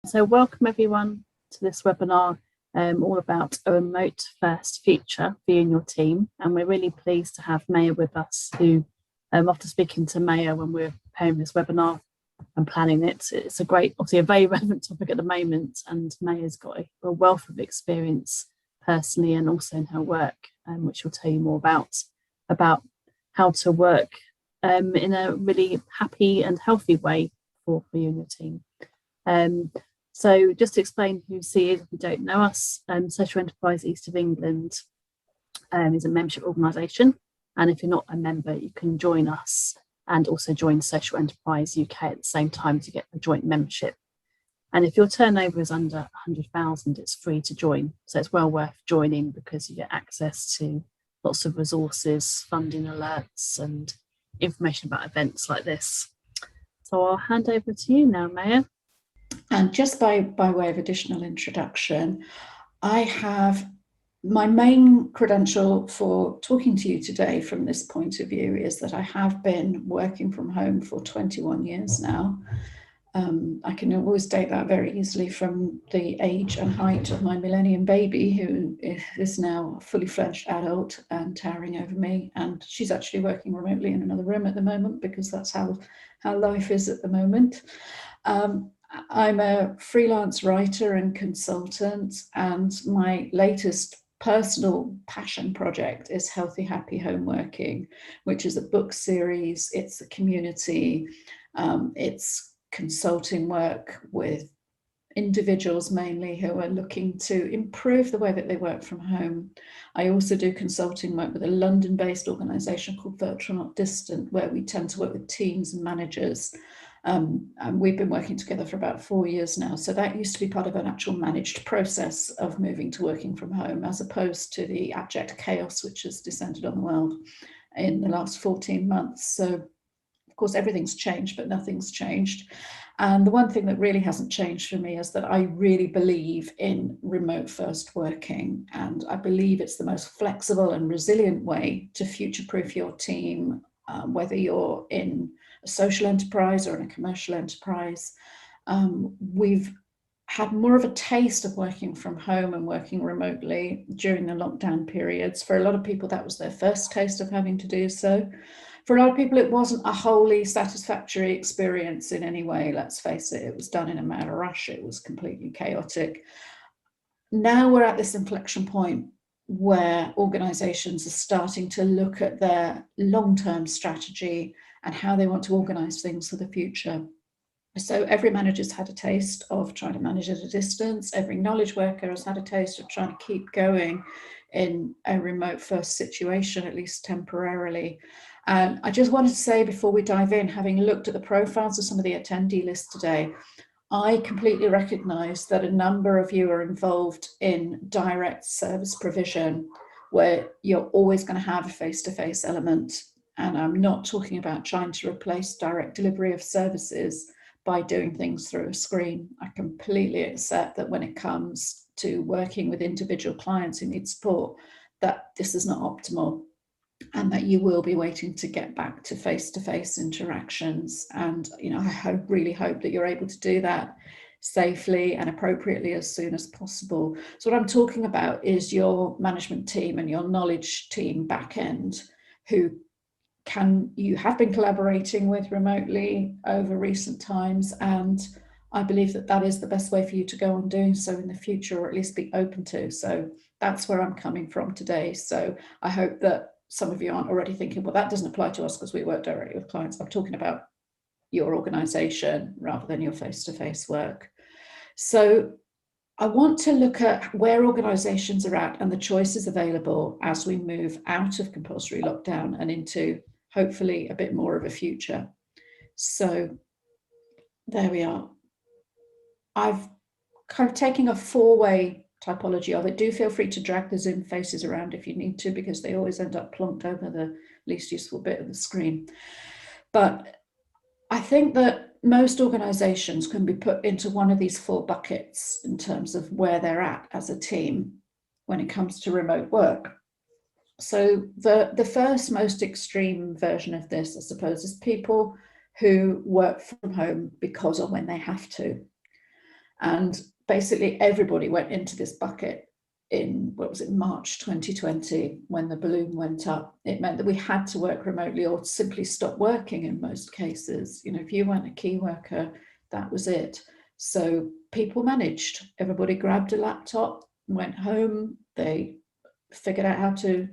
So welcome everyone to this webinar all about a remote first future for you and your team. And we're really pleased to have Maya with us, who after speaking to Maya when we were preparing this webinar and planning it, it's a great, obviously a very relevant topic at the moment, and Maya's got a wealth of experience personally and also in her work, which she'll tell you more about how to work in a really happy and healthy way for you and your team. So just to explain who C is, if you don't know us, Social Enterprise East of England is a membership organisation, and if you're not a member, you can join us and also join Social Enterprise UK at the same time to get a joint membership. And if your turnover is under 100,000, it's free to join, so it's well worth joining because you get access to lots of resources, funding alerts, and information about events like this. So I'll hand over to you now, Maya. And just by way of additional introduction, I have my main credential for talking to you today from this point of view is that I have been working from home for 21 years now. I can always date that very easily from the age and height of my millennium baby, who is now a fully fledged adult and towering over me. And she's actually working remotely in another room at the moment because that's how life is at the moment. I'm a freelance writer and consultant, and my latest personal passion project is Healthy Happy Homeworking, which is a book series. It's a community. It's consulting work with individuals mainly who are looking to improve the way that they work from home. I also do consulting work with a London-based organisation called Virtual Not Distant, where we tend to work with teams and managers. And we've been working together for about 4 years now. So that used to be part of an actual managed process of moving to working from home, as opposed to the abject chaos which has descended on the world in the last 14 months. So of course, everything's changed, but nothing's changed. And the one thing that really hasn't changed for me is that I really believe in remote first working. And I believe it's the most flexible and resilient way to future-proof your team, whether you're in a social enterprise or in a commercial enterprise. We've had more of a taste of working from home and working remotely during the lockdown periods. For a lot of people, that was their first taste of having to do so. For a lot of people, it wasn't a wholly satisfactory experience in any way. Let's face it, it was done in a mad rush. It was completely chaotic. Now we're at this inflection point where organizations are starting to look at their long-term strategy and how they want to organize things for the future. So every manager's had a taste of trying to manage at a distance. Every knowledge worker has had a taste of trying to keep going in a remote first situation, at least temporarily. And I just wanted to say before we dive in, having looked at the profiles of some of the attendee lists today, I completely recognize that a number of you are involved in direct service provision, where you're always going to have a face-to-face element. And I'm not talking about trying to replace direct delivery of services by doing things through a screen. I completely accept that when it comes to working with individual clients who need support, that this is not optimal, and that you will be waiting to get back to face-to-face interactions. And I really hope that you're able to do that safely and appropriately as soon as possible. So what I'm talking about is your management team and your knowledge team back end, who you have been collaborating with remotely over recent times, and I believe that that is the best way for you to go on doing so in the future, or at least be open to. So that's where I'm coming from today. So I hope that some of you aren't already thinking, well, that doesn't apply to us because we work directly with clients. I'm talking about your organization rather than your face-to-face work. So I want to look at where organizations are at and the choices available as we move out of compulsory lockdown and into hopefully a bit more of a future. So there we are. I've kind of taken a four-way typology of it. Do feel free to drag the Zoom faces around if you need to, because they always end up plonked over the least useful bit of the screen. But I think that most organizations can be put into one of these four buckets in terms of where they're at as a team when it comes to remote work. So the first most extreme version of this, I suppose, is people who work from home because or when they have to. And basically everybody went into this bucket in, what was it, March 2020, when the balloon went up. It meant that we had to work remotely or simply stop working in most cases. You know, if you weren't a key worker, that was it. So people managed. Everybody grabbed a laptop, went home, they figured out how to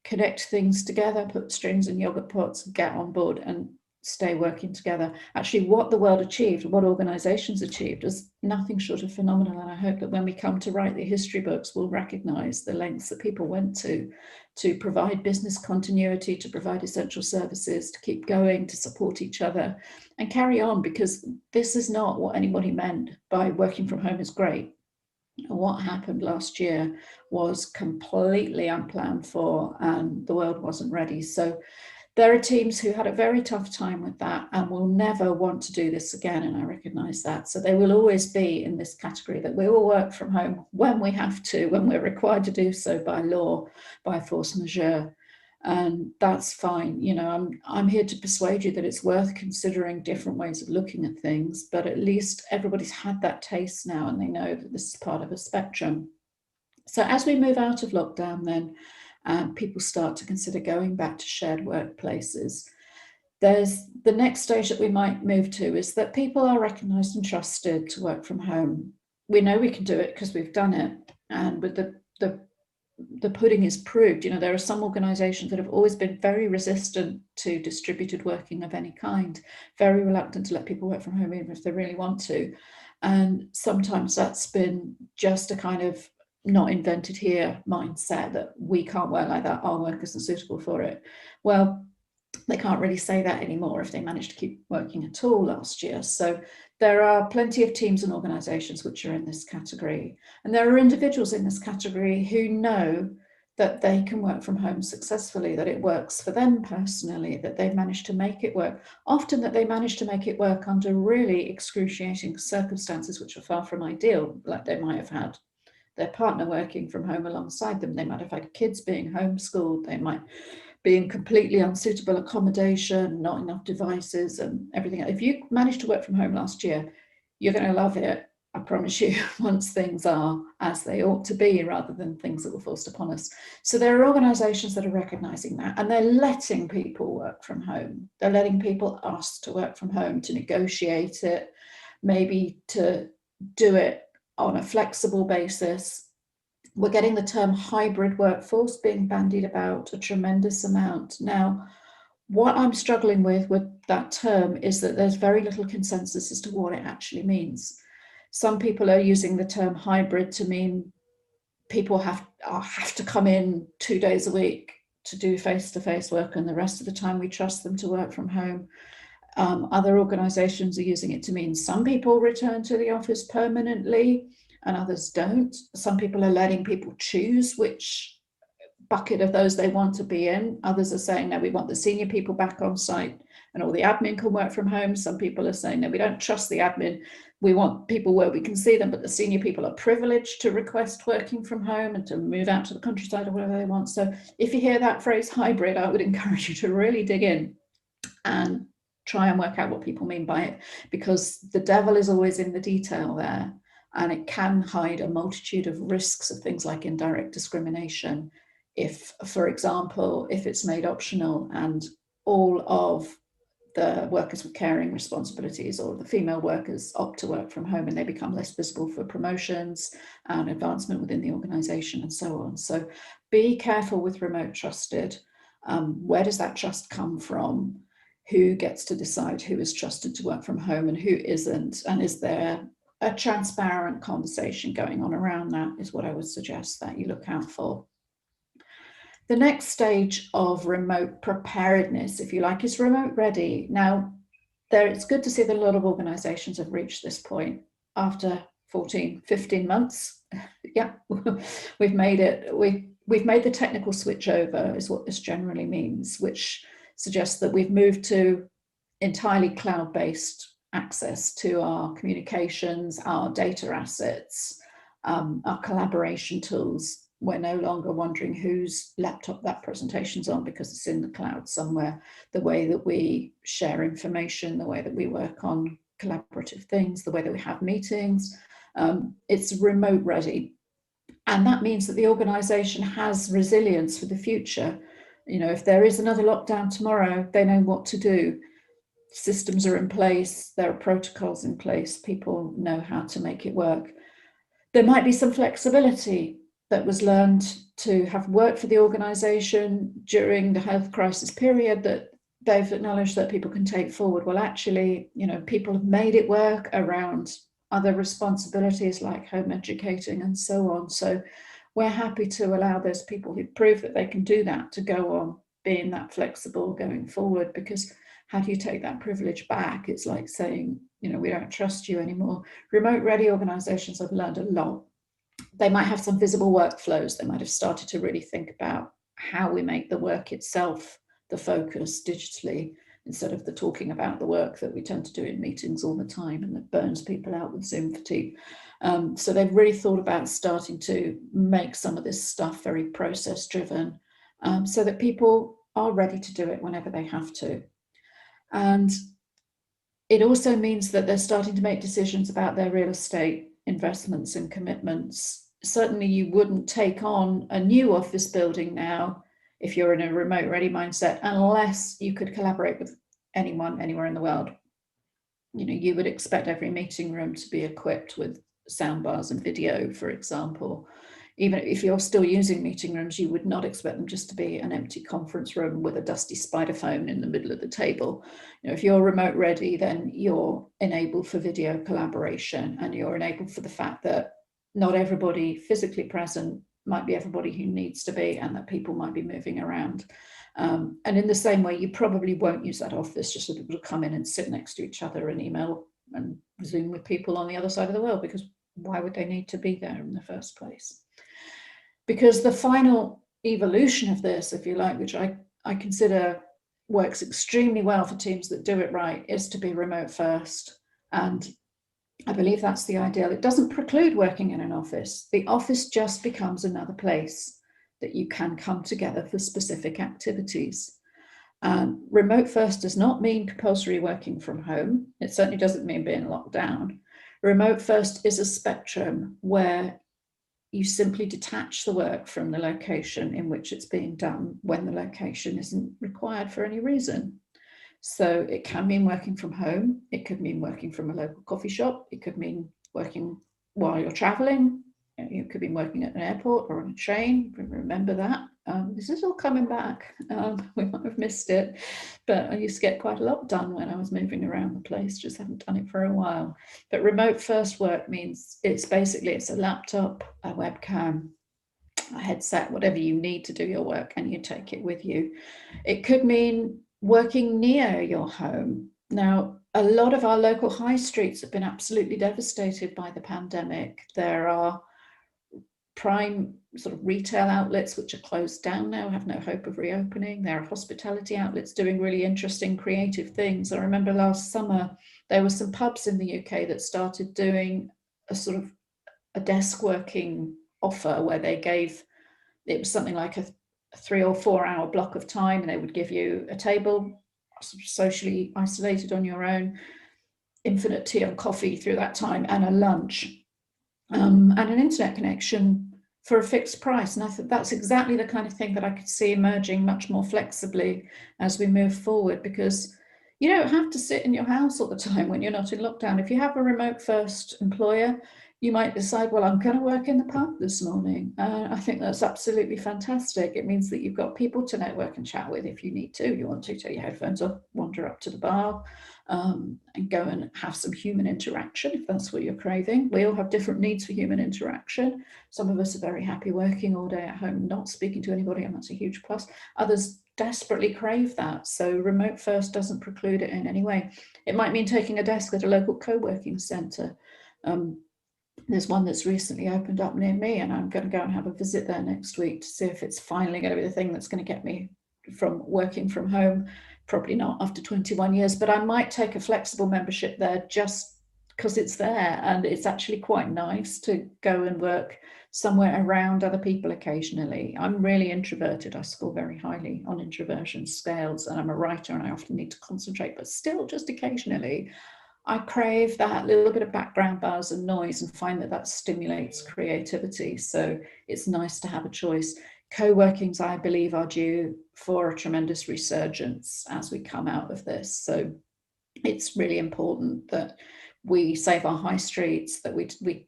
connect things together, put strings in yogurt pots, get on board and stay working together. Actually, what the world achieved, what organizations achieved, is nothing short of phenomenal. And I hope that when we come to write the history books, we'll recognize the lengths that people went to provide business continuity, to provide essential services, to keep going, to support each other and carry on, because this is not what anybody meant by working from home is great. What happened last year was completely unplanned for, and the world wasn't ready. So there are teams who had a very tough time with that and will never want to do this again, and I recognise that. So they will always be in this category that we will work from home when we have to, when we're required to do so by law, by force majeure, and that's fine. You know, I'm here to persuade you that it's worth considering different ways of looking at things, but at least everybody's had that taste now and they know that this is part of a spectrum. So as we move out of lockdown then, and people start to consider going back to shared workplaces, there's the next stage that we might move to is that people are recognised and trusted to work from home. We know we can do it because we've done it, and with the pudding is proved. You know, there are some organisations that have always been very resistant to distributed working of any kind, very reluctant to let people work from home even if they really want to, and sometimes that's been just a kind of not invented here mindset that we can't work like that, our work isn't suitable for it. Well, they can't really say that anymore if they managed to keep working at all last year. So there are plenty of teams and organisations which are in this category. And there are individuals in this category who know that they can work from home successfully, that it works for them personally, that they've managed to make it work. Often that they manage to make it work under really excruciating circumstances which are far from ideal, like they might have had their partner working from home alongside them. They might have had kids being homeschooled. They might be in completely unsuitable accommodation, not enough devices and everything. If you managed to work from home last year, you're going to love it, I promise you, once things are as they ought to be rather than things that were forced upon us. So there are organisations that are recognising that, and they're letting people work from home. They're letting people ask to work from home, to negotiate it, maybe to do it on a flexible basis. We're getting the term hybrid workforce being bandied about a tremendous amount. Now, what I'm struggling with that term is that there's very little consensus as to what it actually means. Some people are using the term hybrid to mean people have to come in 2 days a week to do face-to-face work, and the rest of the time we trust them to work from home. Other organisations are using it to mean some people return to the office permanently and others don't. Some people are letting people choose which bucket of those they want to be in. Others are saying, no, we want the senior people back on site and all the admin can work from home. Some people are saying, no, we don't trust the admin. We want people where we can see them, but the senior people are privileged to request working from home and to move out to the countryside or whatever they want. So if you hear that phrase hybrid, I would encourage you to really dig in and try and work out what people mean by it, because the devil is always in the detail there, and it can hide a multitude of risks of things like indirect discrimination. If, for example, if it's made optional and all of the workers with caring responsibilities or the female workers opt to work from home and they become less visible for promotions and advancement within the organisation and so on. So be careful with remote trusted. Where does that trust come from? Who gets to decide who is trusted to work from home and who isn't? And is there a transparent conversation going on around that, is what I would suggest that you look out for. The next stage of remote preparedness, if you like, is remote ready. Now, it's good to see that a lot of organizations have reached this point after 14, 15 months. Yeah, we've made it. We've made the technical switch over, is what this generally means, which suggests that we've moved to entirely cloud-based access to our communications, our data assets, our collaboration tools. We're no longer wondering whose laptop that presentation's on because it's in the cloud somewhere. The way that we share information, the way that we work on collaborative things, the way that we have meetings, It's remote ready. And that means that the organisation has resilience for the future. You know, if there is another lockdown tomorrow, they know what to do. Systems are in place, there are protocols in place, people know how to make it work. There might be some flexibility that was learned to have worked for the organisation during the health crisis period that they've acknowledged that people can take forward. Well, actually, you know, people have made it work around other responsibilities like home educating and so on. So we're happy to allow those people who prove that they can do that to go on being that flexible going forward, because how do you take that privilege back? It's like saying, you know, we don't trust you anymore. Remote ready organizations have learned a lot. They might have some visible workflows. They might have started to really think about how we make the work itself the focus digitally, instead of the talking about the work that we tend to do in meetings all the time and that burns people out with Zoom fatigue. So they've really thought about starting to make some of this stuff very process driven, so that people are ready to do it whenever they have to. And it also means that they're starting to make decisions about their real estate investments and commitments. Certainly you wouldn't take on a new office building now if you're in a remote ready mindset, unless you could collaborate with anyone anywhere in the world. You know, you would expect every meeting room to be equipped with soundbars and video, for example. Even if you're still using meeting rooms, you would not expect them just to be an empty conference room with a dusty spider phone in the middle of the table. You know, if you're remote ready, then you're enabled for video collaboration, and you're enabled for the fact that not everybody physically present might be everybody who needs to be, and that people might be moving around. And in the same way, you probably won't use that office just for people to come in and sit next to each other and email and Zoom with people on the other side of the world, because why would they need to be there in the first place? Because the final evolution of this, if you like, which I consider works extremely well for teams that do it right, is to be remote first. And I believe that's the ideal. It doesn't preclude working in an office. The office just becomes another place that you can come together for specific activities. Remote first does not mean compulsory working from home. It certainly doesn't mean being locked down. Remote first is a spectrum where you simply detach the work from the location in which it's being done when the location isn't required for any reason. So it can mean working from home. It could mean working from a local coffee shop. It could mean working while you're traveling. You could be working at an airport or on a train. Remember that. This is all coming back. We might have missed it, but I used to get quite a lot done when I was moving around the place. Just haven't done it for a while. But remote first work means it's a laptop, a webcam, a headset, whatever you need to do your work, and you take it with you. It could mean working near your home. Now, a lot of our local high streets have been absolutely devastated by the pandemic. There are prime sort of retail outlets which are closed down now, have no hope of reopening. There are hospitality outlets doing really interesting, creative things. I remember last summer, there were some pubs in the UK that started doing a sort of a desk working offer where they gave, it was something like a 3 or 4 hour block of time, and they would give you a table, sort of socially isolated on your own, infinite tea and coffee through that time, and a lunch, and an internet connection for a fixed price. And I thought that's exactly the kind of thing that I could see emerging much more flexibly as we move forward, because you don't have to sit in your house all the time when you're not in lockdown. If you have a remote first employer, you might decide, well, I'm going to work in the pub this morning. I think that's absolutely fantastic. It means that you've got people to network and chat with if you need to. You want to take your headphones off, wander up to the bar, and go and have some human interaction if that's what you're craving. We all have different needs for human interaction. Some of us are very happy working all day at home, not speaking to anybody, and that's a huge plus. Others desperately crave that. So remote first doesn't preclude it in any way. It might mean taking a desk at a local co-working centre. There's one that's recently opened up near me, and I'm going to go and have a visit there next week to see if it's finally going to be the thing that's going to get me from working from home. Probably not after 21 years, but I might take a flexible membership there just because it's there, and it's actually quite nice to go and work somewhere around other people occasionally. I'm really introverted. I score very highly on introversion scales, and I'm a writer and I often need to concentrate, but still just occasionally I crave that little bit of background buzz and noise and find that stimulates creativity. So it's nice to have a choice. Co-workings, I believe, are due for a tremendous resurgence as we come out of this. So it's really important that we save our high streets, that we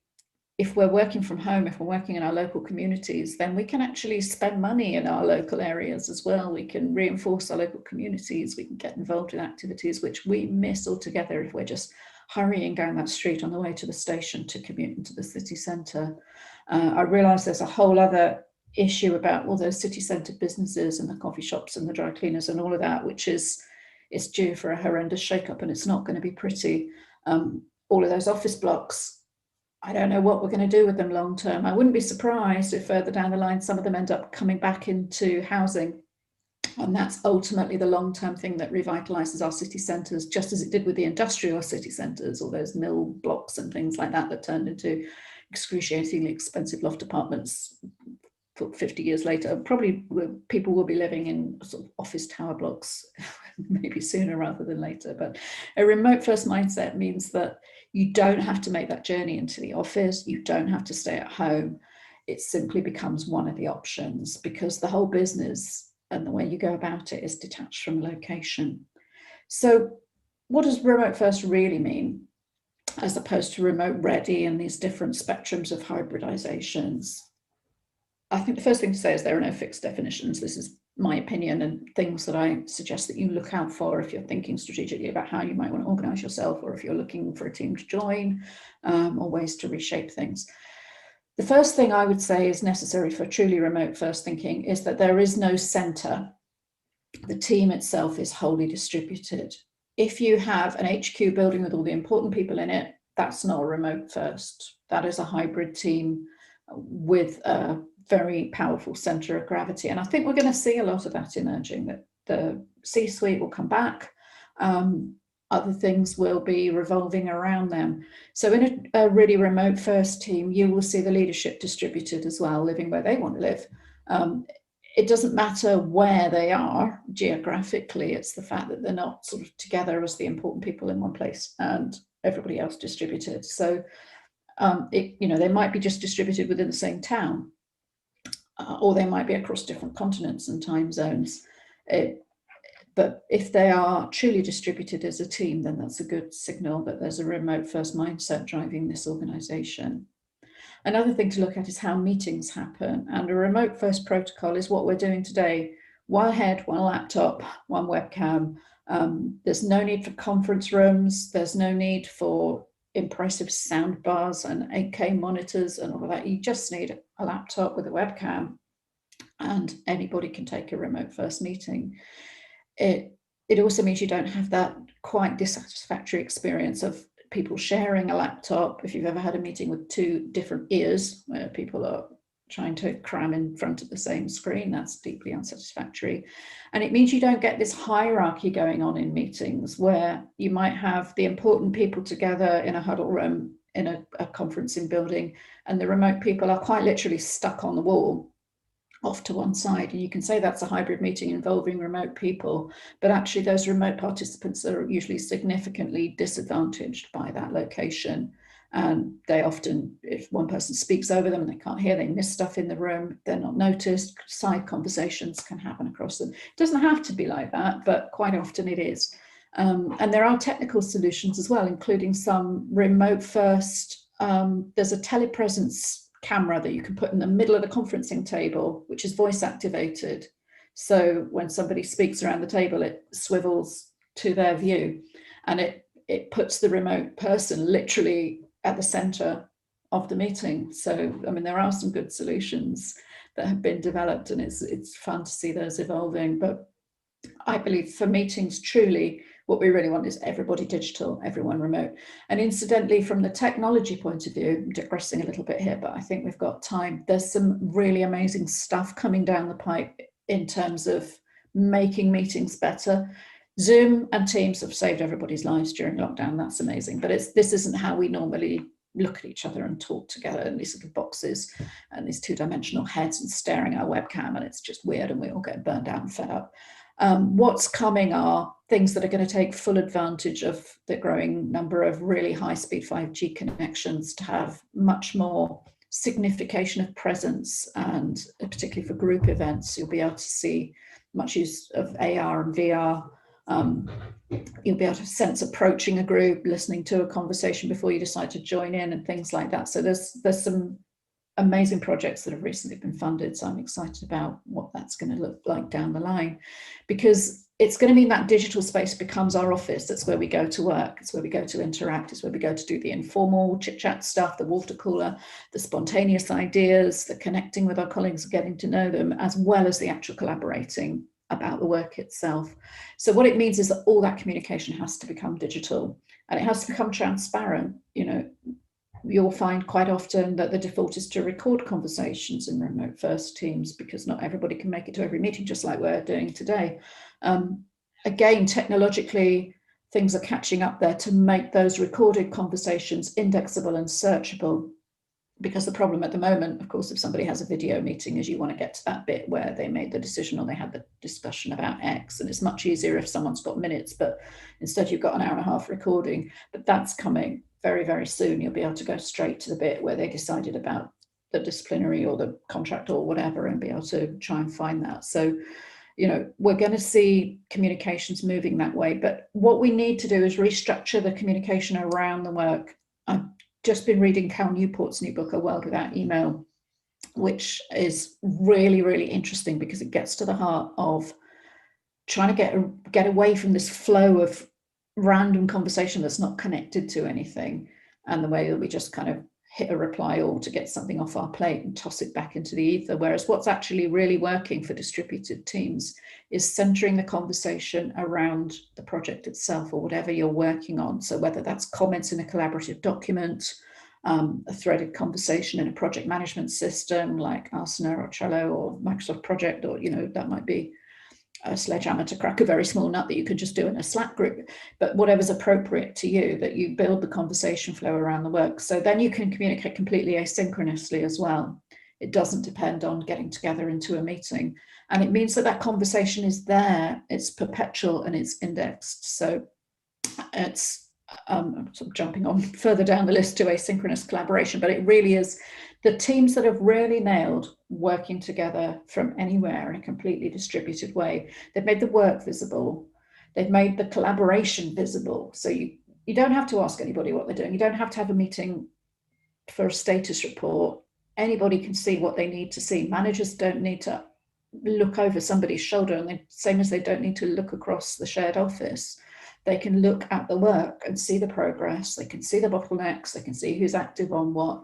if we're working from home, if we're working in our local communities, then we can actually spend money in our local areas as well. We can reinforce our local communities. We can get involved in activities which we miss altogether if we're just hurrying down that street on the way to the station to commute into the city centre. I realise there's a whole other issue about all those city centre businesses and the coffee shops and the dry cleaners and all of that, which is due for a horrendous shake-up, and it's not going to be pretty. All of those office blocks, I don't know what we're going to do with them long term. I wouldn't be surprised if further down the line some of them end up coming back into housing, and that's ultimately the long-term thing that revitalises our city centres, just as it did with the industrial city centres, all those mill blocks and things like that that turned into excruciatingly expensive loft apartments 50 years later. Probably people will be living in sort of office tower blocks maybe sooner rather than later. But a remote first mindset means that you don't have to make that journey into the office. You don't have to stay at home. It simply becomes one of the options, because the whole business and the way you go about it is detached from location. So what does remote first really mean, as opposed to remote ready and these different spectrums of hybridizations? I think the first thing to say is there are no fixed definitions. This is my opinion and things that I suggest that you look out for if you're thinking strategically about how you might want to organise yourself, or if you're looking for a team to join, or ways to reshape things. The first thing I would say is necessary for truly remote first thinking is that there is no centre. The team itself is wholly distributed. If you have an HQ building with all the important people in it, that's not a remote first. That is a hybrid team with a very powerful centre of gravity. And I think we're going to see a lot of that emerging, that the C-suite will come back. Other things will be revolving around them. So in a really remote first team, you will see the leadership distributed as well, living where they want to live. It doesn't matter where they are geographically, it's the fact that they're not sort of together as the important people in one place and everybody else distributed. So they might be just distributed within the same town, or they might be across different continents and time zones. But if they are truly distributed as a team, then that's a good signal that there's a remote first mindset driving this organization. Another thing to look at is how meetings happen. And a remote first protocol is what we're doing today. One head, one laptop, one webcam. There's no need for conference rooms. There's no need for impressive sound bars and 8K monitors and all of that. You just need a laptop with a webcam, and anybody can take a remote first meeting. It also means you don't have that quite dissatisfactory experience of people sharing a laptop. If you've ever had a meeting with two different ears where people are trying to cram in front of the same screen, that's deeply unsatisfactory. And it means you don't get this hierarchy going on in meetings where you might have the important people together in a huddle room in a conferencing building, and the remote people are quite literally stuck on the wall off to one side. And you can say that's a hybrid meeting involving remote people, but actually those remote participants are usually significantly disadvantaged by that location. And they often, if one person speaks over them and they can't hear, they miss stuff in the room, they're not noticed, side conversations can happen across them. It doesn't have to be like that, but quite often it is. And there are technical solutions as well, including some remote first. There's a telepresence camera that you can put in the middle of the conferencing table, which is voice activated. So when somebody speaks around the table, it swivels to their view, and it puts the remote person literally at the center of the meeting. So, I mean, there are some good solutions that have been developed, and it's fun to see those evolving. But I believe for meetings, truly, what we really want is everybody digital, everyone remote. And incidentally, from the technology point of view, I'm digressing a little bit here, but I think we've got time. There's some really amazing stuff coming down the pipe in terms of making meetings better. Zoom and Teams have saved everybody's lives during lockdown. That's amazing. But this isn't how we normally look at each other and talk together in these little boxes and these two-dimensional heads and staring at our webcam, and it's just weird and we all get burned out and fed up. What's coming are things that are going to take full advantage of the growing number of really high-speed 5G connections to have much more signification of presence, and particularly for group events, you'll be able to see much use of AR and VR. You'll be able to sense approaching a group, listening to a conversation before you decide to join in, and things like that. So there's some amazing projects that have recently been funded. So I'm excited about what that's going to look like down the line, because it's going to mean that digital space becomes our office. That's where we go to work. It's where we go to interact. It's where we go to do the informal chit chat stuff, the water cooler, the spontaneous ideas, the connecting with our colleagues, getting to know them, as well as the actual collaborating about the work itself. So what it means is that all that communication has to become digital, and it has to become transparent. You know, you'll find quite often that the default is to record conversations in remote first teams, because not everybody can make it to every meeting, just like we're doing today. Again, technologically, things are catching up there to make those recorded conversations indexable and searchable. Because the problem at the moment, of course, if somebody has a video meeting, is you want to get to that bit where they made the decision or they had the discussion about X. And it's much easier if someone's got minutes, but instead you've got an hour and a half recording. But that's coming very, very soon. You'll be able to go straight to the bit where they decided about the disciplinary or the contract or whatever, and be able to try and find that. So, you know, we're going to see communications moving that way. But what we need to do is restructure the communication around the work. I've just been reading Cal Newport's new book, A World Without Email, which is really, really interesting, because it gets to the heart of trying to get away from this flow of random conversation that's not connected to anything, and the way that we just kind of hit a reply all to get something off our plate and toss it back into the ether. Whereas what's actually really working for distributed teams is centering the conversation around the project itself or whatever you're working on. So whether that's comments in a collaborative document, a threaded conversation in a project management system like Asana or Trello or Microsoft Project, or, you know, that might be a sledgehammer to crack a very small nut that you could just do in a Slack group, but whatever's appropriate to you, that you build the conversation flow around the work. So then you can communicate completely asynchronously as well. It doesn't depend on getting together into a meeting. And it means that that conversation is there, it's perpetual, and it's indexed. So it's I'm sort of jumping on further down the list to asynchronous collaboration, but it really is the teams that have really nailed working together from anywhere in a completely distributed way. They've made the work visible. They've made the collaboration visible. So you don't have to ask anybody what they're doing. You don't have to have a meeting for a status report. Anybody can see what they need to see. Managers don't need to look over somebody's shoulder, and the same as they don't need to look across the shared office. They can look at the work and see the progress. They can see the bottlenecks. They can see who's active on what.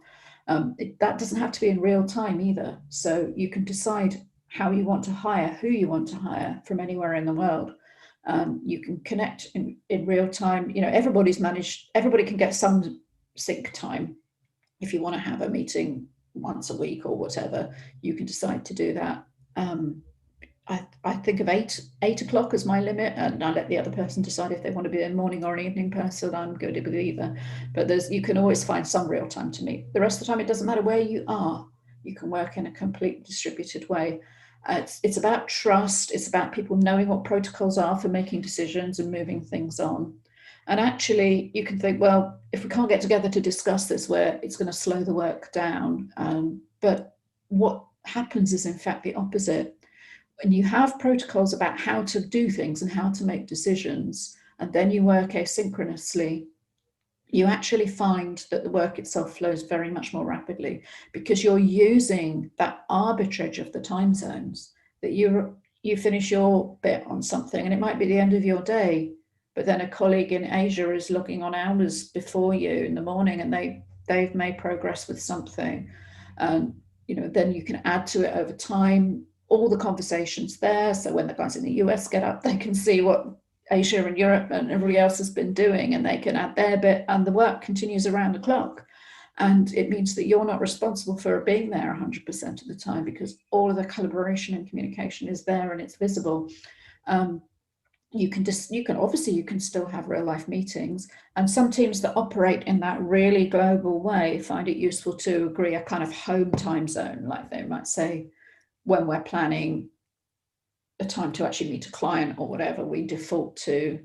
That doesn't have to be in real time either. So you can decide how you want to hire, who you want to hire from anywhere in the world. You can connect in real time. You know, everybody can get some sync time. If you want to have a meeting once a week or whatever, you can decide to do that. I think of 8 o'clock as my limit, and I let the other person decide if they want to be a morning or an evening person. I'm good with either, but you can always find some real time to meet. The rest of the time, it doesn't matter where you are. You can work in a completely distributed way. It's about trust. It's about people knowing what protocols are for making decisions and moving things on. And actually, you can think, well, if we can't get together to discuss this, where it's going to slow the work down. But what happens is, in fact, the opposite. When you have protocols about how to do things and how to make decisions, and then you work asynchronously, you actually find that the work itself flows very much more rapidly, because you're using that arbitrage of the time zones, that you finish your bit on something and it might be the end of your day, but then a colleague in Asia is logging on hours before you in the morning, and they've made progress with something. You know, then you can add to it over time. All the conversations there. So when the guys in the US get up, they can see what Asia and Europe and everybody else has been doing, and they can add their bit, and the work continues around the clock. And it means that you're not responsible for being there 100% of the time, because all of the collaboration and communication is there and it's visible. You can still have real life meetings, and some teams that operate in that really global way find it useful to agree a kind of home time zone, like they might say, when we're planning a time to actually meet a client or whatever, we default to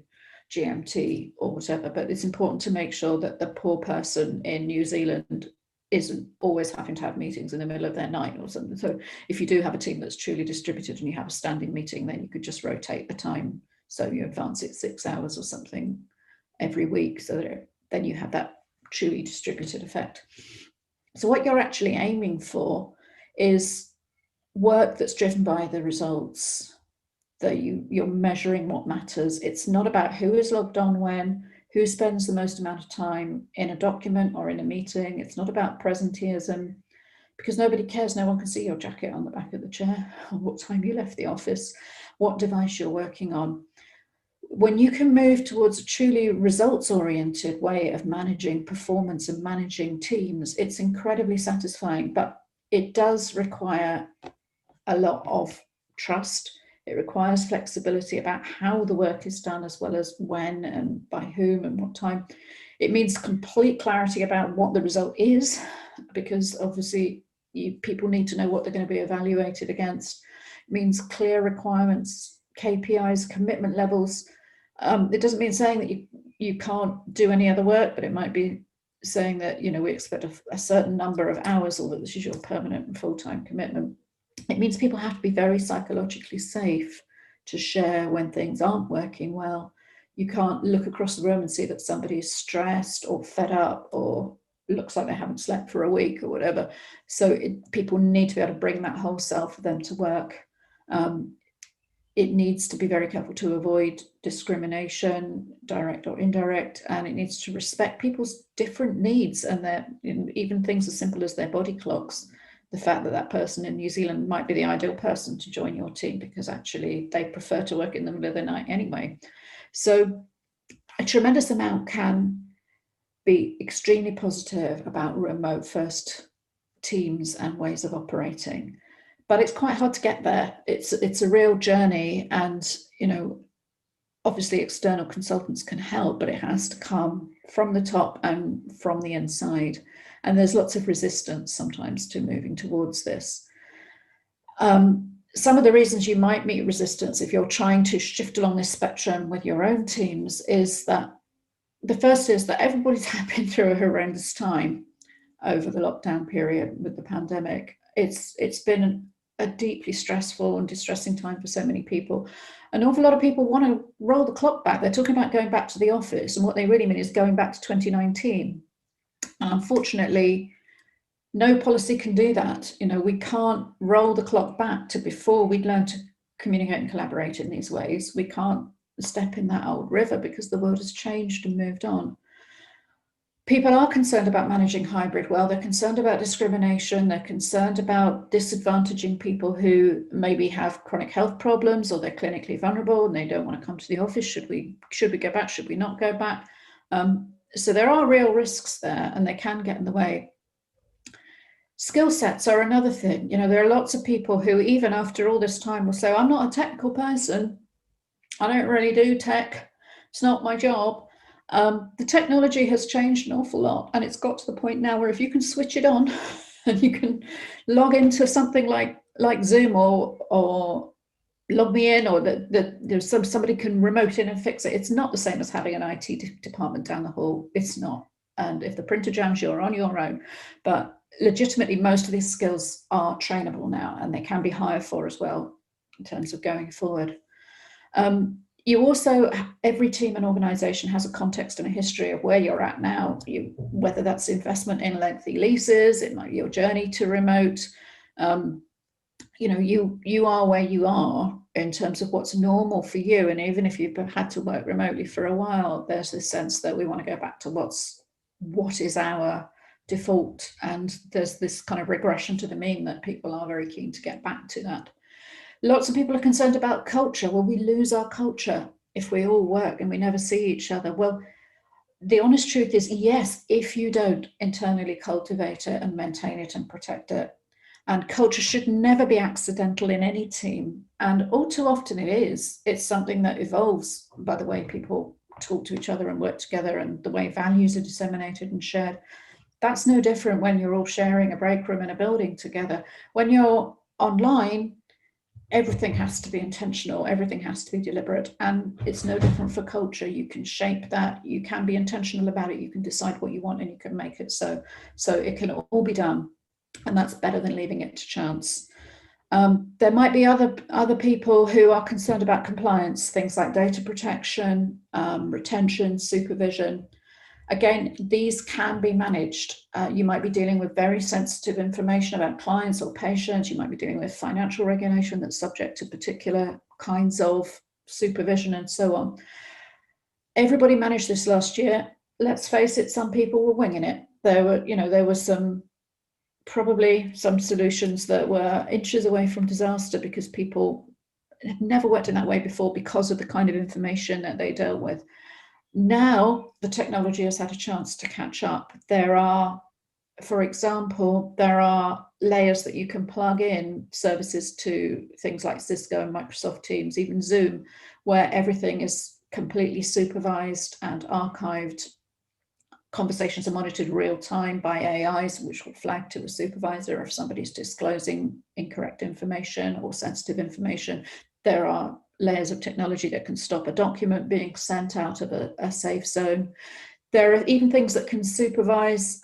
GMT or whatever. But it's important to make sure that the poor person in New Zealand isn't always having to have meetings in the middle of their night or something. So if you do have a team that's truly distributed and you have a standing meeting, then you could just rotate the time. So you advance it 6 hours or something every week, so that then you have that truly distributed effect. So what you're actually aiming for is work that's driven by the results, that you're measuring what matters. It's not about who is logged on when, who spends the most amount of time in a document or in a meeting. It's not about presenteeism, because nobody cares. No one can see your jacket on the back of the chair, or what time you left the office, what device you're working on. When you can move towards a truly results-oriented way of managing performance and managing teams, it's incredibly satisfying, but it does require a lot of trust. It requires flexibility about how the work is done, as well as when and by whom and what time. It means complete clarity about what the result is, because obviously people need to know what they're going to be evaluated against. It means clear requirements, KPIs, commitment levels. It doesn't mean saying that you can't do any other work, but it might be saying that, we expect a certain number of hours, or that this is your permanent and full-time commitment. It means people have to be very psychologically safe to share when things aren't working well. You can't look across the room and see that somebody is stressed or fed up or looks like they haven't slept for a week or whatever. So people need to be able to bring that whole self for them to work. It needs to be very careful to avoid discrimination, direct or indirect, and it needs to respect people's different needs, and even things as simple as their body clocks. The fact that that person in New Zealand might be the ideal person to join your team, because actually they prefer to work in the middle of the night anyway. So a tremendous amount can be extremely positive about remote first teams and ways of operating. But it's quite hard to get there. It's a real journey, and obviously external consultants can help, but it has to come from the top and from the inside. And there's lots of resistance sometimes to moving towards this. Some of the reasons you might meet resistance if you're trying to shift along this spectrum with your own teams is that the first is that everybody's been through a horrendous time over the lockdown period with the pandemic. It's been a deeply stressful and distressing time for so many people. An awful lot of people want to roll the clock back. They're talking about going back to the office, and what they really mean is going back to 2019. And unfortunately, no policy can do that. We can't roll the clock back to before we'd learned to communicate and collaborate in these ways. We can't step in that old river, because the world has changed and moved on. People are concerned about managing hybrid well. They're concerned about discrimination. They're concerned about disadvantaging people who maybe have chronic health problems, or they're clinically vulnerable and they don't want to come to the office. Should we go back? Should we not go back? So there are real risks there, and they can get in the way. Skill sets are another thing. There are lots of people who, even after all this time, will say, I'm not a technical person. I don't really do tech. It's not my job. The technology has changed an awful lot, and it's got to the point now where if you can switch it on and you can log into something like Zoom or log me in, or that there's somebody can remote in and fix it. It's not the same as having an IT department down the hall. It's not. And if the printer jams, you're on your own. But legitimately, most of these skills are trainable now, and they can be hired for as well in terms of going forward. You also, every team and organization has a context and a history of where you're at now, whether that's investment in lengthy leases, it might be your journey to remote. You are where you are in terms of what's normal for you. And even if you've had to work remotely for a while, there's this sense that we want to go back to what is our default. And there's this kind of regression to the mean that people are very keen to get back to that. Lots of people are concerned about culture. Will we lose our culture if we all work and we never see each other? Well, the honest truth is, yes, if you don't internally cultivate it and maintain it and protect it. And culture should never be accidental in any team. And all too often it is. It's something that evolves by the way people talk to each other and work together, and the way values are disseminated and shared. That's no different when you're all sharing a break room in a building together. When you're online, everything has to be intentional, everything has to be deliberate, and it's no different for culture. You can shape that, you can be intentional about it, you can decide what you want, and you can make it so it can all be done, and that's better than leaving it to chance. There might be other people who are concerned about compliance, things like data protection, retention, supervision. Again, these can be managed. You might be dealing with very sensitive information about clients or patients. You might be dealing with financial regulation that's subject to particular kinds of supervision and so on. Everybody managed this last year. Let's face it, some people were winging it. There were probably some solutions that were inches away from disaster because people had never worked in that way before because of the kind of information that they dealt with. Now the technology has had a chance to catch up. For example, there are layers that you can plug in services to things like Cisco and Microsoft Teams, even Zoom, where everything is completely supervised and archived. Conversations are monitored real time by AIs, which will flag to a supervisor if somebody's disclosing incorrect information or sensitive information. There are layers of technology that can stop a document being sent out of a safe zone. There are even things that can supervise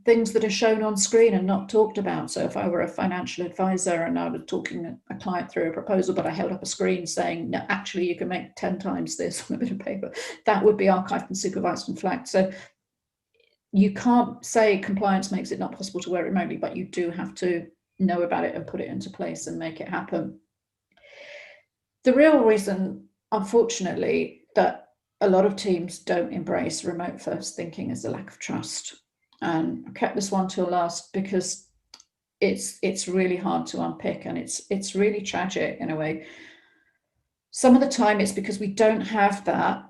things that are shown on screen and not talked about. So if I were a financial advisor and I was talking a client through a proposal, but I held up a screen saying, no, actually you can make 10 times this on a bit of paper, that would be archived and supervised and flagged. So you can't say compliance makes it not possible to work remotely, but you do have to know about it and put it into place and make it happen. The real reason, unfortunately, that a lot of teams don't embrace remote first thinking is the lack of trust. And I kept this one till last because it's really hard to unpick, and it's really tragic in a way. Some of the time it's because we don't have that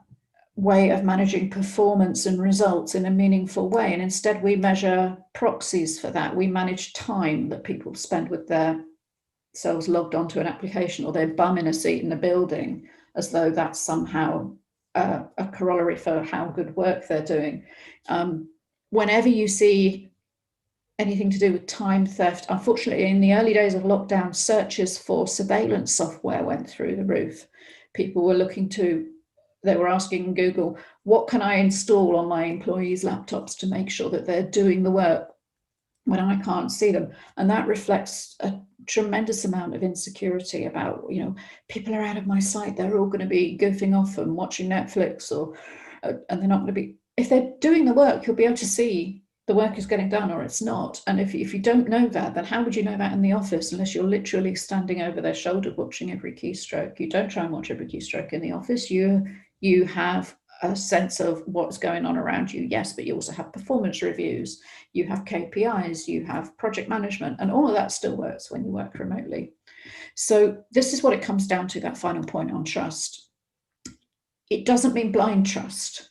way of managing performance and results in a meaningful way, and instead we measure proxies for that. We manage time that people spend with their selves logged onto an application or their bum in a seat in a building, as though that's somehow a corollary for how good work they're doing. Whenever you see anything to do with time theft, unfortunately, in the early days of lockdown, searches for surveillance software went through the roof. People were they were asking Google, what can I install on my employees' laptops to make sure that they're doing the work when I can't see them? And that reflects a tremendous amount of insecurity about, people are out of my sight, they're all going to be goofing off and watching Netflix, and they're not going to be, if they're doing the work, you'll be able to see the work is getting done or it's not. And if you don't know that, then how would you know that in the office unless you're literally standing over their shoulder watching every keystroke? You don't try and watch every keystroke in the office. You have a sense of what's going on around you, yes, but you also have performance reviews, you have KPIs, you have project management, and all of that still works when you work remotely. So this is what it comes down to, that final point on trust. It doesn't mean blind trust.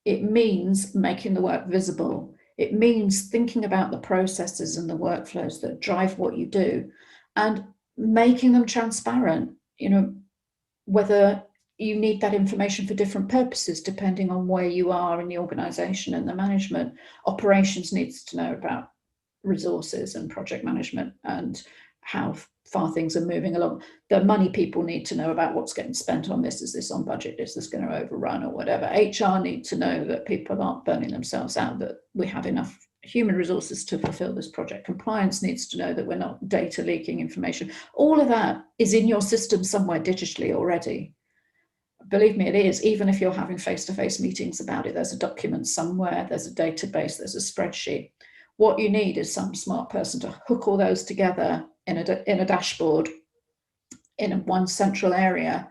It means making the work visible. It means thinking about the processes and the workflows that drive what you do and making them transparent, whether you need that information for different purposes, depending on where you are in the organization and the management. Operations needs to know about resources and project management and how far things are moving along. The money people need to know about what's getting spent on this. Is this on budget? Is this going to overrun or whatever? HR need to know that people aren't burning themselves out, that we have enough human resources to fulfill this project. Compliance needs to know that we're not data leaking information. All of that is in your system somewhere digitally already. Believe me, it is. Even if you're having face-to-face meetings about it, there's a document somewhere, there's a database, there's a spreadsheet. What you need is some smart person to hook all those together in a dashboard in one central area.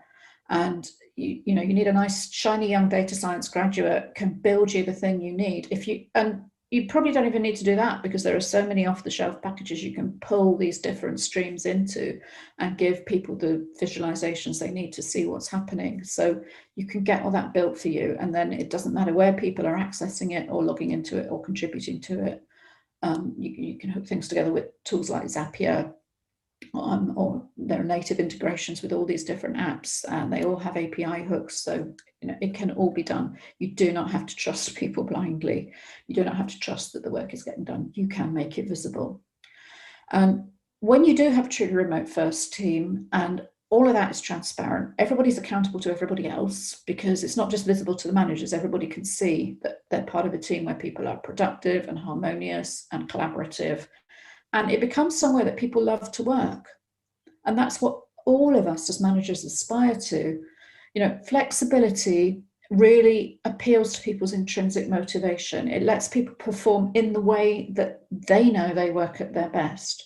And you need a nice shiny young data science graduate can build you the thing you need. And you probably don't even need to do that, because there are so many off-the-shelf packages you can pull these different streams into and give people the visualizations they need to see what's happening. So you can get all that built for you, and then it doesn't matter where people are accessing it or logging into it or contributing to it. You can hook things together with tools like Zapier, or there are native integrations with all these different apps, and they all have API hooks, so it can all be done. You do not have to trust people blindly. You do not have to trust that the work is getting done. You can make it visible. And when you do have a truly remote first team, and all of that is transparent, everybody's accountable to everybody else, because it's not just visible to the managers. Everybody can see that they're part of a team where people are productive and harmonious and collaborative, and it becomes somewhere that people love to work. And that's what all of us as managers aspire to. You know, flexibility really appeals to people's intrinsic motivation. It lets people perform in the way that they know they work at their best.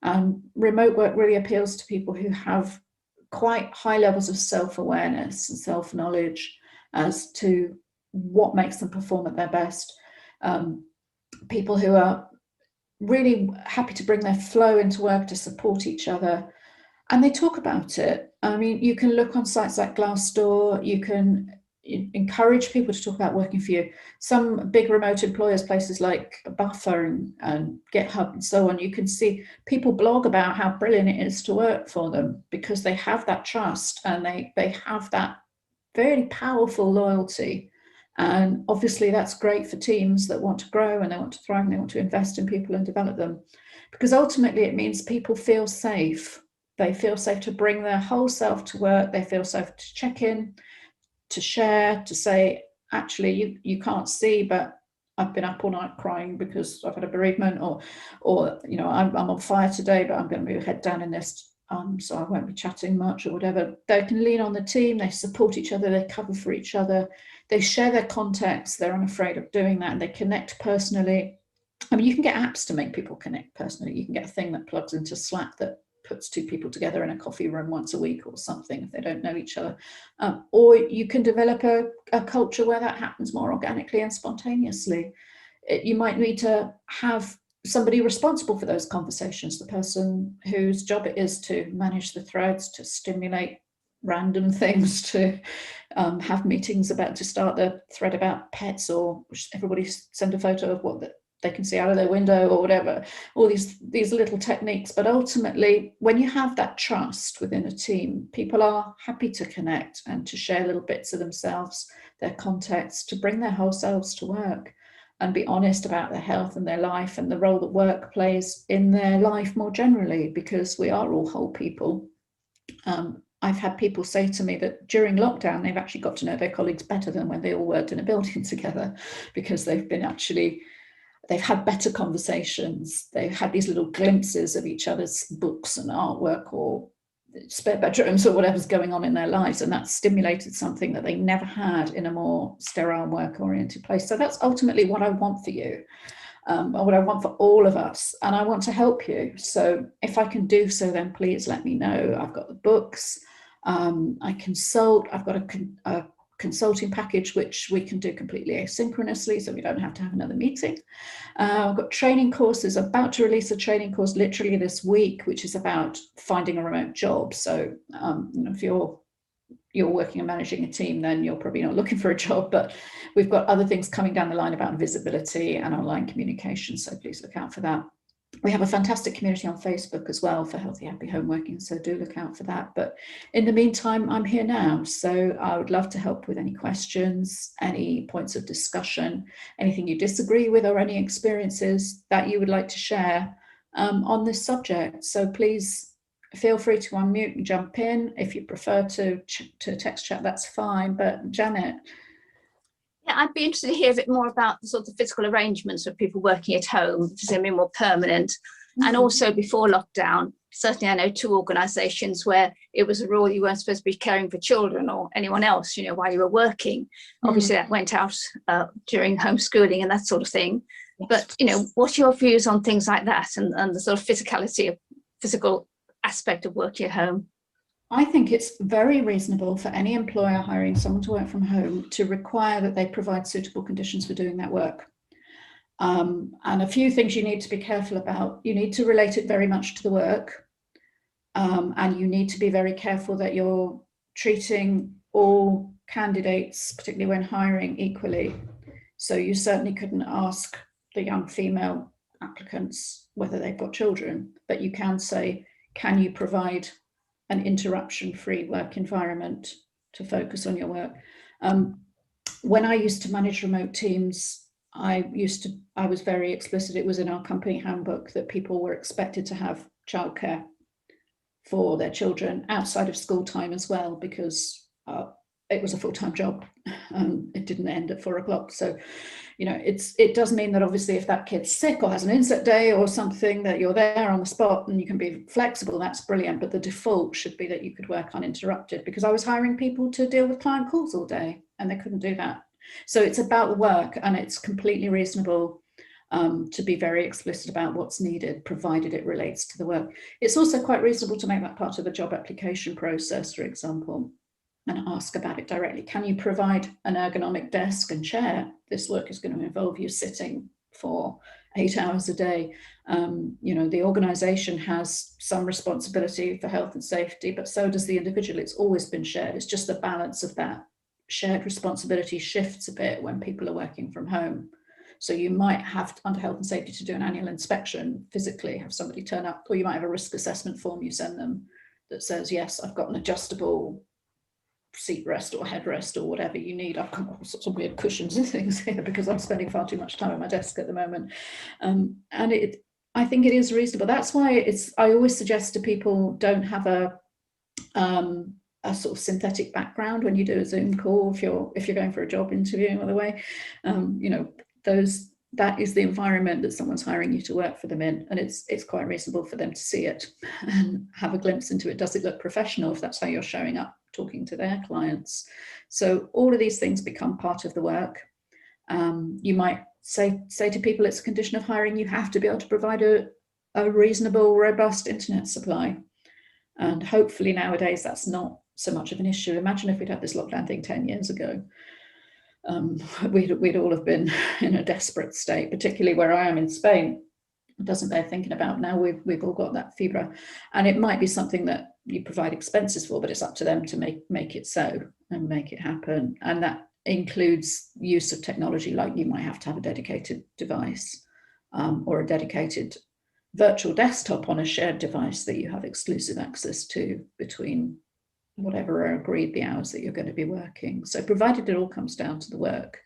And remote work really appeals to people who have quite high levels of self-awareness and self-knowledge as to what makes them perform at their best. People who are really happy to bring their flow into work to support each other. And they talk about it. I mean, you can look on sites like Glassdoor, you can encourage people to talk about working for you. Some big remote employers, places like Buffer and GitHub and so on, you can see people blog about how brilliant it is to work for them, because they have that trust and they have that very powerful loyalty. And obviously that's great for teams that want to grow and they want to thrive and they want to invest in people and develop them, because ultimately it means people feel safe. They feel safe to bring their whole self to work. They feel safe to check in, to share, to say, actually, you can't see, but I've been up all night crying because I've had a bereavement, or you know, I'm on fire today, but I'm going to be head down in this, so I won't be chatting much or whatever. They can lean on the team, they support each other, they cover for each other, they share their context, they're unafraid of doing that, and they connect personally. I mean, you can get apps to make people connect personally. You can get a thing that plugs into Slack that puts two people together in a coffee room once a week or something if they don't know each other. Or you can develop a culture where that happens more organically and spontaneously. You might need to have somebody responsible for those conversations, the person whose job it is to manage the threads, to stimulate random things, to have meetings about, to start the thread about pets, or everybody send a photo of what they can see out of their window or whatever, all these little techniques. But ultimately, when you have that trust within a team, people are happy to connect and to share little bits of themselves, their context, to bring their whole selves to work and be honest about their health and their life and the role that work plays in their life more generally, because we are all whole people. I've had people say to me that during lockdown, they've actually got to know their colleagues better than when they all worked in a building together, because they've had better conversations. They've had these little glimpses of each other's books and artwork or spare bedrooms or whatever's going on in their lives. And that's stimulated something that they never had in a more sterile work-oriented place. So that's ultimately what I want for you, or what I want for all of us. And I want to help you. So if I can do so, then please let me know. I've got the books. I consult. I've got a consulting package which we can do completely asynchronously, so we don't have to have another meeting. I've got training courses, about to release a training course literally this week, which is about finding a remote job. So if you're working and managing a team, then you're probably not looking for a job, but we've got other things coming down the line about visibility and online communication, so please look out for that. We have a fantastic community on Facebook as well for healthy, happy home working, so do look out for that. But in the meantime, I'm here now, so I would love to help with any questions, any points of discussion, anything you disagree with, or any experiences that you would like to share on this subject. So please feel free to unmute and jump in. If you prefer to text chat, that's fine. But Janet. Yeah, I'd be interested to hear a bit more about the sort of physical arrangements of people working at home, which is going to be more permanent. And also before lockdown, certainly I know 2 organisations where it was a rule you weren't supposed to be caring for children or anyone else, you know, while you were working. Obviously that went out during homeschooling and that sort of thing. Yes. But, you know, what's your views on things like that and the sort of physical aspect of working at home? I think it's very reasonable for any employer hiring someone to work from home to require that they provide suitable conditions for doing that work. And a few things you need to be careful about. You need to relate it very much to the work. And you need to be very careful that you're treating all candidates, particularly when hiring, equally. So you certainly couldn't ask the young female applicants whether they've got children, but you can say, can you provide an interruption-free work environment to focus on your work? When I used to manage remote teams, I was very explicit. It was in our company handbook that people were expected to have childcare for their children outside of school time as well, because it was a full-time job. It didn't end at 4 o'clock. So, you know, it does mean that obviously if that kid's sick or has an inset day or something, that you're there on the spot and you can be flexible, that's brilliant. But the default should be that you could work uninterrupted, because I was hiring people to deal with client calls all day and they couldn't do that. So it's about the work, and it's completely reasonable to be very explicit about what's needed, provided it relates to the work. It's also quite reasonable to make that part of the job application process, for example, and ask about it directly. Can you provide an ergonomic desk and chair? This work is going to involve you sitting for 8 hours a day. You know, the organisation has some responsibility for health and safety, but so does the individual. It's always been shared. It's just the balance of that shared responsibility shifts a bit when people are working from home. So you might have, under health and safety, to do an annual inspection physically, have somebody turn up, or you might have a risk assessment form you send them that says, yes, I've got an adjustable seat rest or headrest or whatever you need. I've got all sorts of weird cushions and things here because I'm spending far too much time at my desk at the moment. And I think it is reasonable. That's why I always suggest to people, don't have a sort of synthetic background when you do a Zoom call, if you're going for a job interview, by the way. You know, that is the environment that someone's hiring you to work for them in, and it's quite reasonable for them to see it and have a glimpse into it. Does it look professional, if that's how you're showing up talking to their clients? So all of these things become part of the work. You might say to people, it's a condition of hiring, you have to be able to provide a reasonable, robust internet supply. And hopefully nowadays that's not so much of an issue. Imagine if we'd had this lockdown thing 10 years ago. We'd all have been in a desperate state, particularly where I am in Spain. It doesn't bear thinking about. Now we've all got that fibra, and it might be something that you provide expenses for, but it's up to them to make it so and make it happen. And that includes use of technology, like you might have to have a dedicated device or a dedicated virtual desktop on a shared device that you have exclusive access to between whatever are agreed the hours that you're going to be working. So provided it all comes down to the work,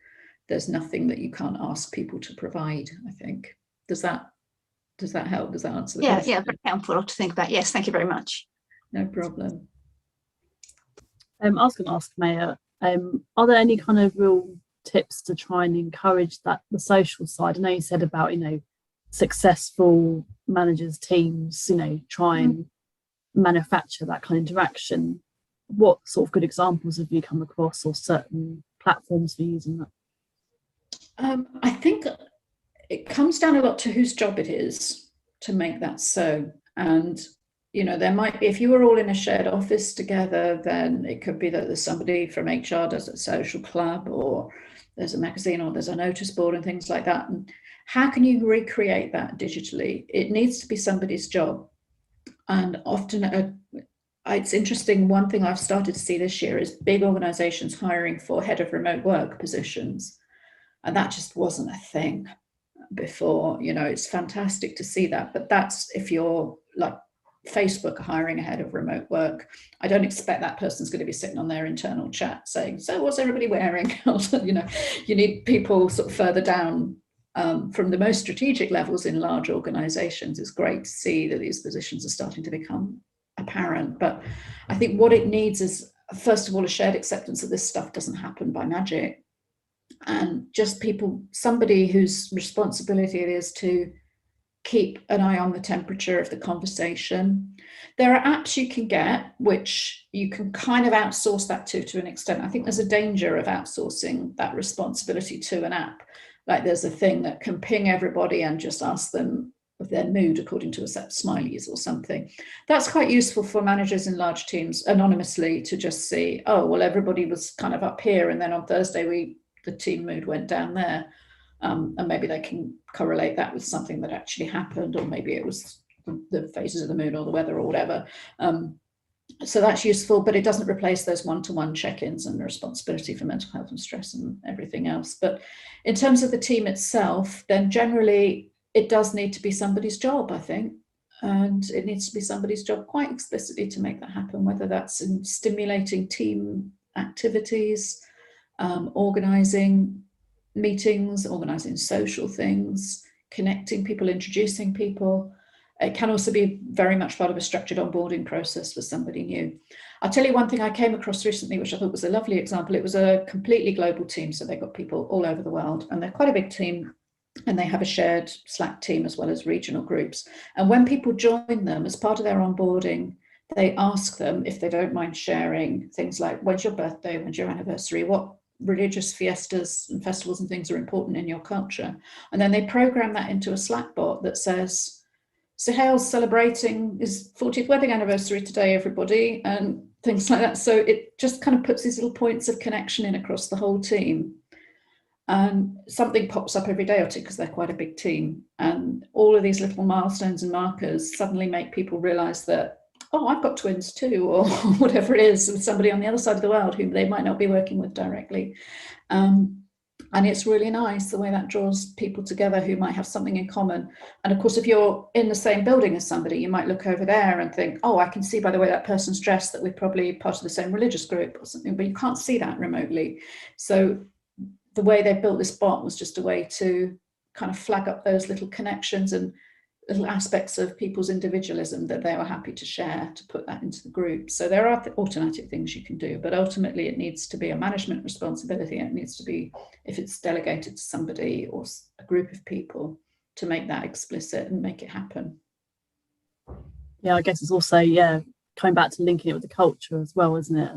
there's nothing that you can't ask people to provide, I think. Does that help? Does that answer the question? Yeah, very helpful to think about. Yes, thank you very much. No problem. I was going to ask Maya, are there any kind of real tips to try and encourage that, the social side? I know you said about, you know, successful managers, teams, you know, try and manufacture that kind of interaction. What sort of good examples have you come across, or certain platforms for using that? I think it comes down a lot to whose job it is to make that so. And, you know, there might be, if you were all in a shared office together, then it could be that there's somebody from HR does a social club, or there's a magazine, or there's a notice board and things like that. And how can you recreate that digitally? It needs to be somebody's job. And often it's interesting, one thing I've started to see this year is big organizations hiring for head of remote work positions. And that just wasn't a thing before. You know, it's fantastic to see that. But that's if you're like Facebook hiring a head of remote work. I don't expect that person's going to be sitting on their internal chat saying, so what's everybody wearing? You know, you need people sort of further down. From the most strategic levels in large organizations. It's great to see that these positions are starting to become apparent. But I think what it needs is, first of all, a shared acceptance that this stuff doesn't happen by magic. And just somebody whose responsibility it is to keep an eye on the temperature of the conversation. There are apps you can get, which you can kind of outsource that to an extent. I think there's a danger of outsourcing that responsibility to an app. Like there's a thing that can ping everybody and just ask them of their mood according to a set of smileys or something. That's quite useful for managers in large teams anonymously to just see, oh, well, everybody was kind of up here, and then on Thursday the team mood went down there. And maybe they can correlate that with something that actually happened, or maybe it was the phases of the moon or the weather or whatever. So that's useful, but it doesn't replace those one-to-one check-ins and the responsibility for mental health and stress and everything else. But in terms of the team itself, then generally it does need to be somebody's job, I think. And it needs to be somebody's job quite explicitly to make that happen, whether that's in stimulating team activities, organising meetings, organising social things, connecting people, introducing people. It can also be very much part of a structured onboarding process for somebody new. I'll tell you one thing I came across recently, which I thought was a lovely example. It was a completely global team. So they've got people all over the world, and they're quite a big team, and they have a shared Slack team as well as regional groups. And when people join them as part of their onboarding, they ask them if they don't mind sharing things like, when's your birthday, when's your anniversary, what religious fiestas and festivals and things are important in your culture. And then they program that into a Slack bot that says, Suhail's celebrating his 40th wedding anniversary today, everybody, and things like that. So it just kind of puts these little points of connection in across the whole team. And something pops up every day or two because they're quite a big team. And all of these little milestones and markers suddenly make people realize that, oh, I've got twins too, or whatever it is, with somebody on the other side of the world whom they might not be working with directly. And it's really nice the way that draws people together who might have something in common. And of course, if you're in the same building as somebody, you might look over there and think, oh, I can see by the way that person's dressed that we're probably part of the same religious group or something, but you can't see that remotely. So the way they built this bot was just a way to kind of flag up those little connections and little aspects of people's individualism that they were happy to share, to put that into the group. So there are automatic things you can do, but ultimately it needs to be a management responsibility. And it needs to be, if it's delegated to somebody or a group of people, to make that explicit and make it happen. Yeah, I guess it's also, coming back to linking it with the culture as well, isn't it?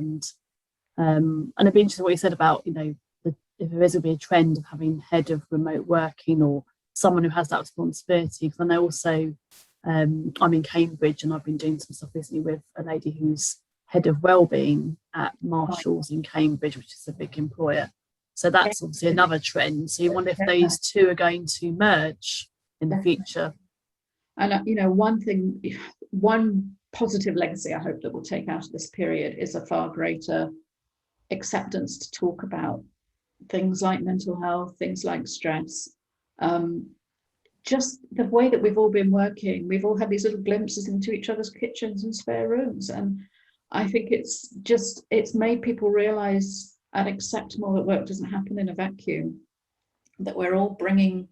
And it'd be interesting what you said about, if there is going to be a trend of having head of remote working or someone who has that responsibility. Because I know also I'm in Cambridge and I've been doing some stuff recently with a lady who's head of wellbeing at Marshall's in Cambridge, which is a big employer. So that's obviously another trend. So you wonder if those two are going to merge in the future. And one positive legacy I hope that we'll take out of this period is a far greater acceptance to talk about things like mental health, things like stress. Just the way that we've all been working, we've all had these little glimpses into each other's kitchens and spare rooms. And I think it's made people realize and accept more that work doesn't happen in a vacuum, that we're all bringing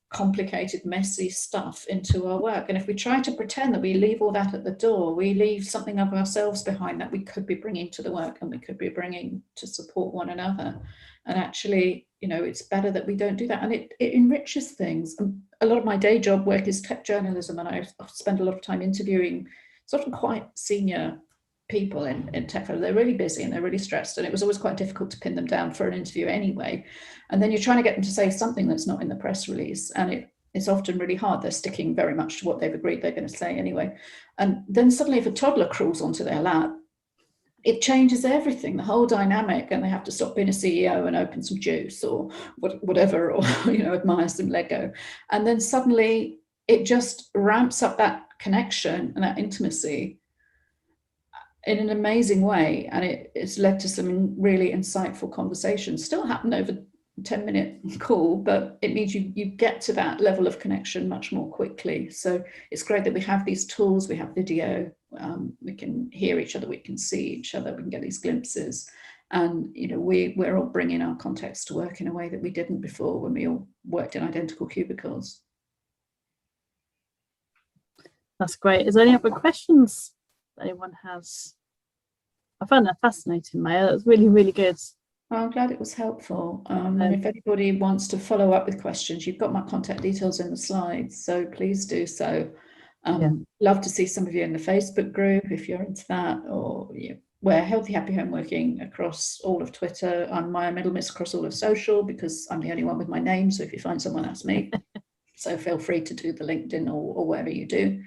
complicated, messy stuff into our work. And if we try to pretend that we leave all that at the door, we leave something of ourselves behind that we could be bringing to the work and we could be bringing to support one another. And actually, it's better that we don't do that. And it enriches things. And a lot of my day job work is tech journalism, and I spend a lot of time interviewing sort of quite senior people in tech. They're really busy and they're really stressed, and it was always quite difficult to pin them down for an interview anyway. And then you're trying to get them to say something that's not in the press release, and it's often really hard. They're sticking very much to what they've agreed they're going to say anyway. And then suddenly if a toddler crawls onto their lap, it changes everything, the whole dynamic, and they have to stop being a CEO and open some juice or whatever, or admire some Lego. And then suddenly it just ramps up that connection and that intimacy in an amazing way. And it's led to some really insightful conversations. Still happen over a 10-minute call, but it means you get to that level of connection much more quickly. So it's great that we have these tools, we have video, we can hear each other, we can see each other, we can get these glimpses. And we're all bringing our context to work in a way that we didn't before, when we all worked in identical cubicles. That's great. Is there any other questions anyone has? I found that fascinating, Maya. That was really, really good. I'm glad it was helpful. And if anybody wants to follow up with questions, you've got my contact details in the slides, so please do so. Love to see some of you in the Facebook group if you're into that, or we're Healthy Happy Home Working across all of Twitter. I'm Maya Middlemiss across all of social, because I'm the only one with my name, so if you find someone, that's me. So feel free to do the LinkedIn or wherever you do.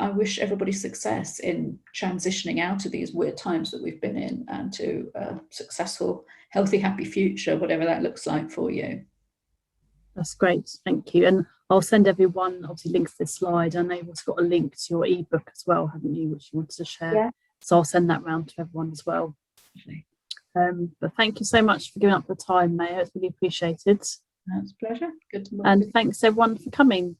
I wish everybody success in transitioning out of these weird times that we've been in, and to a successful, healthy, happy future, whatever that looks like for you. That's great. Thank you. And I'll send everyone, obviously, links to this slide. I know you've also got a link to your ebook as well, haven't you, which you wanted to share? Yeah. So I'll send that round to everyone as well. But thank you so much for giving up the time, Maya. It's really appreciated. That's a pleasure. Good to work and with you. Thanks everyone for coming.